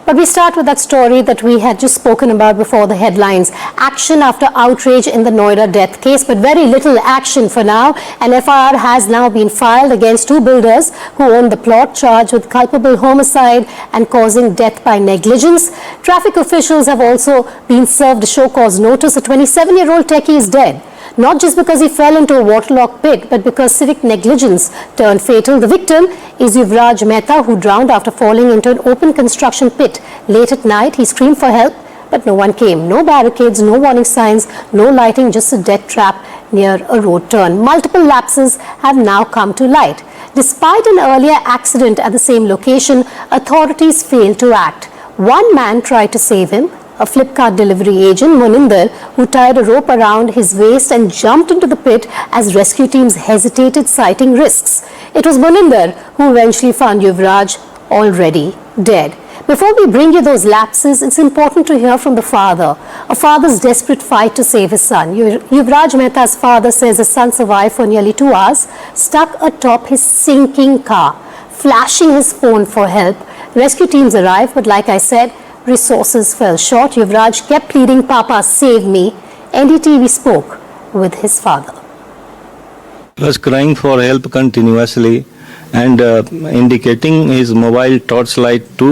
But we start with that story that we had just spoken about before the headlines. Action after outrage in the Noida death case, but very little action for now. An FIR has now been filed against two builders who own the plot, charged with culpable homicide and causing death by negligence. Traffic officials have also been served a show cause notice. A 27-year-old techie is dead. Not just because he fell into a waterlogged pit, but because civic negligence turned fatal. The victim is Yuvraj Mehta, who drowned after falling into an open construction pit. Late at night, he screamed for help, but no one came. No barricades, no warning signs, no lighting, just a death trap near a road turn. Multiple lapses have now come to light. Despite an earlier accident at the same location, authorities failed to act. One man tried to save him, a Flipkart delivery agent, Moninder, who tied a rope around his waist and jumped into the pit as rescue teams hesitated, citing risks. It was Moninder who eventually found Yuvraj already dead. Before we bring you those lapses, it's important to hear from the father. A father's desperate fight to save his son. Yuvraj Mehta's father says his son survived for nearly 2 hours, stuck atop his sinking car, flashing his phone for help. Rescue teams arrived, but like I said, resources fell short. Yuvraj kept pleading, "Papa, save me." NDTV spoke with his father. He was crying for help continuously and indicating his mobile torchlight to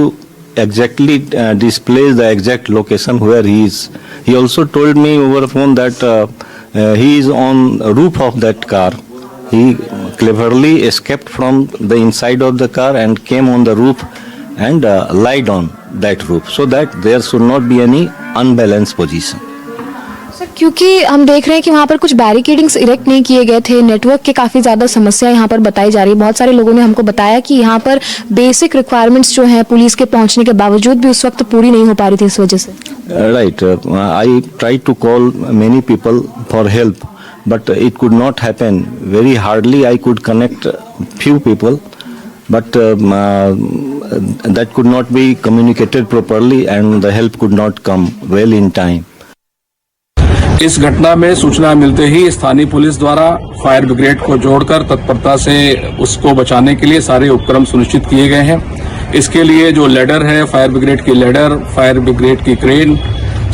exactly display the exact location where he is. He also told me over the phone that he is on the roof of that car. He cleverly escaped from the inside of the car and came on the roof and lied on that roof so that there should not be any unbalanced position. Sir, क्योंकि हम देख रहे हैं कि वहाँ पर कुछ barricadings erect नहीं किए गए थे, नेटवर्क के काफ़ी ज़्यादा समस्या यहाँ पर बताई जा रही है। बहुत सारे लोगों ने हमको बताया कि यहाँ पर बेसिक रिक्वायरमेंट्स जो हैं पुलिस के पहुँचने के बावजूद भी उस वक्त पूरी नहीं हो पा रही थी इस वजह से। Right. I tried to call many people for help, but it could not happen. Very hardly I could connect few people, but that could not be communicated properly and the help could not come well in time. इस घटना में सूचना मिलते ही स्थानीय police द्वारा fire brigade को जोड़कर तत्परता से उसको बचाने के लिए सारे उपक्रम सुनिश्चित किए गए हैं। इसके लिए जो लेडर है, फायर ब्रिगेड की लेडर, फायर ब्रिगेड की क्रेन,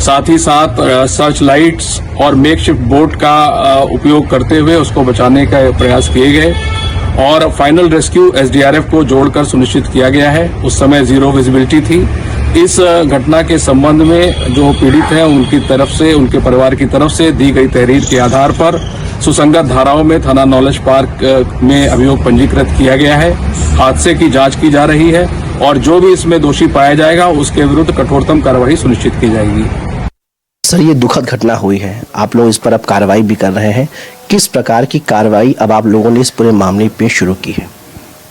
साथ ही साथ सर्च लाइट्स और मेकशिफ्ट बोट का उपयोग करते हुए उसको बचाने का प्रयास किए गए और फाइनल रेस्क्यू एसडीआरएफ को जोड़कर सुनिश्चित किया गया है। उस समय जीरो विजिबिलिटी थी। इस घटना के संबंध में जो पीड़ित हैं उनकी तरफ से, उनके परिवार की तरफ से दी गई तहरीर के आधार पर सुसंगत धाराओं में थाना नॉलेज पार्क में अभियोग पंजीकृत किया गया है। हादसे की जांच की जा रही है और जो भी इसमें दोषी पाया जाएगा उसके विरुद्ध कठोरतम कार्रवाई सुनिश्चित की जाएगी। सर, ये दुखद घटना हुई है, आप लोग इस पर अब कार्रवाई भी कर रहे हैं। किस प्रकार की कार्रवाई अब आप लोगों ने इस पूरे मामले पे शुरू की है?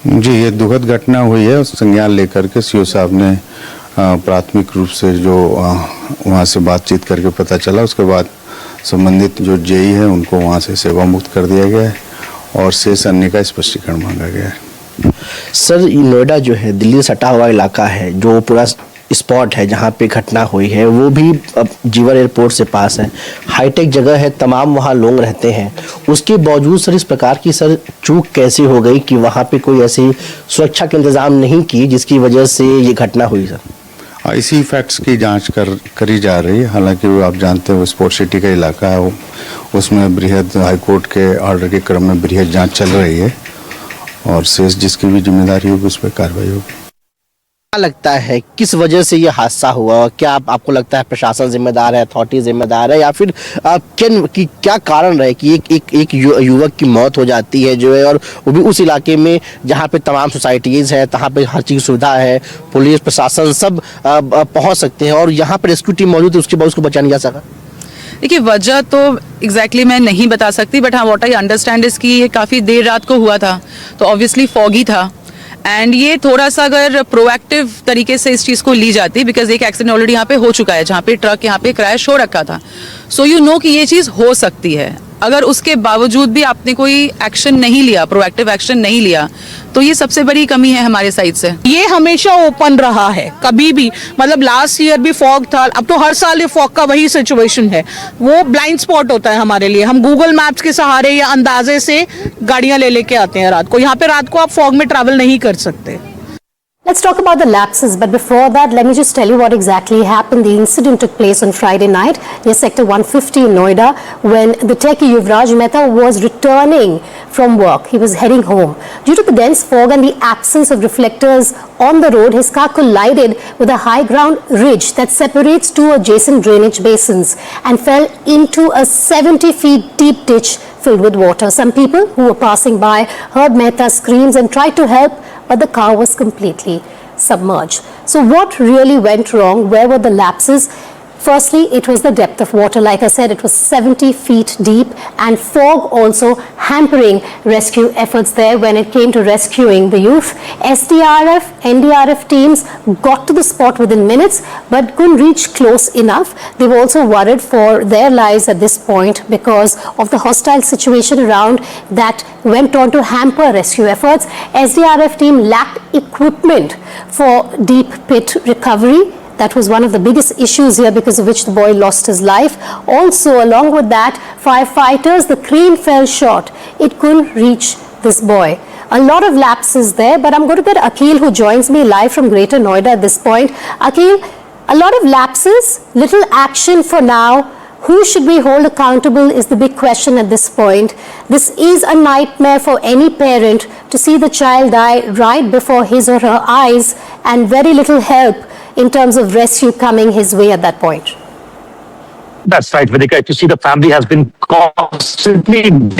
जी, ये दुखद घटना हुई है। संज्ञान लेकर के सीओ साहब ने प्राथमिक रूप से जो वहाँ से बातचीत करके पता चला, उसके बाद संबंधित जो जेई है उनको वहाँ से सेवा मुक्त कर दिया गया है और शेष अन्य का स्पष्टीकरण मांगा गया है। सर, नोएडा जो है दिल्ली से सटा हुआ इलाका है, जो पूरा स्पॉट है जहाँ पे घटना हुई है वो भी जीवर एयरपोर्ट से पास है, हाईटेक जगह है, तमाम वहाँ लोग रहते हैं। उसके बावजूद सर इस प्रकार की सर चूक कैसे हो गई कि वहाँ पे कोई ऐसी सुरक्षा के इंतजाम नहीं की जिसकी वजह से ये घटना हुई? सर, इसी फैक्ट्स की जांच करी जा रही है। हालांकि वो आप जानते हो स्पोर्ट्स सिटी का इलाका है, उसमें बृहद हाईकोर्ट के ऑर्डर के क्रम में बृहद जांच चल रही है और शेष जिसकी भी जिम्मेदारी होगी उस पर कार्रवाई होगी। क्या लगता है किस वजह से ये हादसा हुआ? क्या आपको लगता है प्रशासन जिम्मेदार है, अथॉरिटी जिम्मेदार है, या फिर क्या कारण रहे कि एक युवक की मौत हो जाती है जो है, और वो भी उस इलाके में जहाँ पे तमाम सोसाइटीज़ है, तहाँ पे हर चीज़ सुविधा है, पुलिस प्रशासन सब पहुँच सकते हैं और यहाँ पर रेस्क्यू टीम मौजूद है, उसके बाद उसको बचा नहीं जा सका? देखिए, वजह तो एग्जैक्टली मैं नहीं बता सकती, बट हाँ व्हाट आई अंडरस्टैंड इज कि ये काफ़ी देर रात को हुआ था, तो ऑब्वियसली फॉगी था एंड ये थोड़ा सा अगर प्रोएक्टिव तरीके से इस चीज़ को ली जाती, बिकॉज एक एक्सीडेंट ऑलरेडी यहाँ पे हो चुका है जहाँ पे ट्रक यहाँ पे क्रैश हो रखा था, सो यू नो कि ये चीज़ हो सकती है। अगर उसके बावजूद भी आपने कोई एक्शन नहीं लिया, प्रोएक्टिव एक्शन नहीं लिया, तो ये सबसे बड़ी कमी है हमारे साइड से। ये हमेशा ओपन रहा है, कभी भी, मतलब लास्ट ईयर भी फॉग था, अब तो हर साल ये फॉग का वही सिचुएशन है। वो ब्लाइंड स्पॉट होता है हमारे लिए, हम गूगल मैप्स के सहारे या अंदाजे से गाड़ियां ले लेके आते हैं रात को। यहाँ पे रात को आप फॉग में ट्रैवल नहीं कर सकते। Let's talk about the lapses, but before that, let me just tell you what exactly happened. The incident took place on Friday night near Sector 150 in Noida when the techie Yuvraj Mehta was returning from work. He was heading home. Due to the dense fog and the absence of reflectors on the road, his car collided with a high ground ridge that separates two adjacent drainage basins and fell into a 70 feet deep ditch filled with water. Some people who were passing by heard Mehta's screams and tried to help, but the car was completely submerged. So what really went wrong? Where were the lapses? Firstly, it was the depth of water. Like I said, it was 70 feet deep, and fog also hampering rescue efforts there when it came to rescuing the youth. SDRF, NDRF teams got to the spot within minutes, but couldn't reach close enough. They were also worried for their lives at this point because of the hostile situation around that went on to hamper rescue efforts. SDRF team lacked equipment for deep pit recovery. That was one of the biggest issues here, because of which the boy lost his life. Also, along with that, firefighters, the crane fell short. It couldn't reach this boy. A lot of lapses there, but I'm going to get Akhil, who joins me live from Greater Noida at this point. Akhil, a lot of lapses, little action for now. Who should we hold accountable is the big question at this point. This is a nightmare for any parent to see the child die right before his or her eyes, and very little help in terms of rescue coming his way at that point. That's right, Vedika. You see, the family has been constantly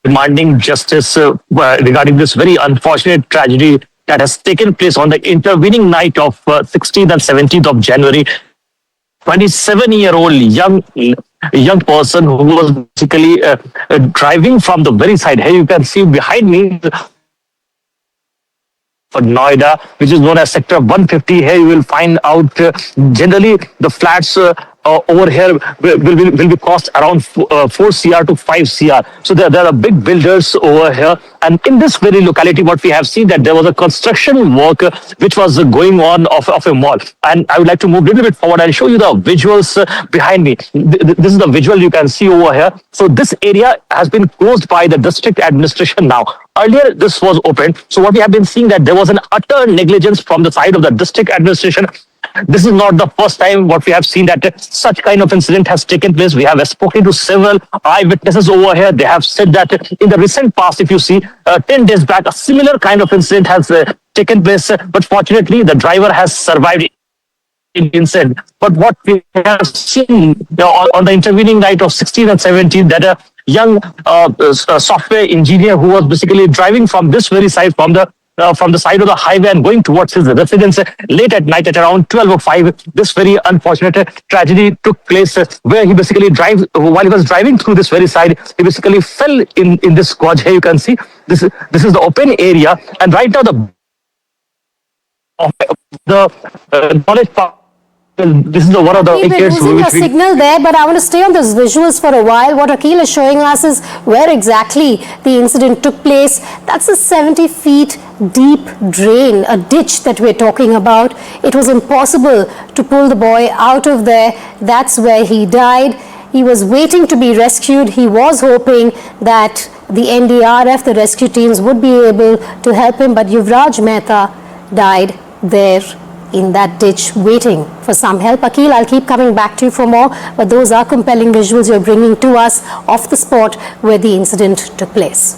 demanding justice regarding this very unfortunate tragedy that has taken place on the intervening night of 16th and 17th of January. 27-year-old young person who was basically driving from the very side. Here you can see behind me for Noida, which is known as Sector 150. Here you will find out generally the flats over here will be cost around 4 CR to 5 CR. So there are big builders over here. And in this very locality, what we have seen, that there was a construction work which was going on of a mall. And I would like to move a little bit forward and show you the visuals behind me. This is the visual you can see over here. So this area has been closed by the district administration now. Earlier, this was open. So what we have been seeing, that there was an utter negligence from the side of the district administration. This is not the first time what we have seen that such kind of incident has taken place. We have spoken to several eyewitnesses over here. They have said that in the recent past, if you see, 10 days back, a similar kind of incident has taken place. But fortunately, the driver has survived incident. But what we have seen on the intervening night of 16 and 17, that a young software engineer who was basically driving from this very side, from the side of the highway and going towards his residence late at night at around 12:05, this very unfortunate tragedy took place where he basically while he was driving through this very side, he basically fell in this gorge. Here you can see this is the open area, and right now the knowledge park. This is one of the We're losing a signal there, but I want to stay on those visuals for a while. What Akhil is showing us is where exactly the incident took place. That's a 70 feet deep drain, a ditch that we're talking about. It was impossible to pull the boy out of there. That's where he died. He was waiting to be rescued. He was hoping that the NDRF, the rescue teams, would be able to help him, but Yuvraj Mehta died there in that ditch, waiting for some help. Akhil, I'll keep coming back to you for more, but those are compelling visuals you're bringing to us off the spot where the incident took place.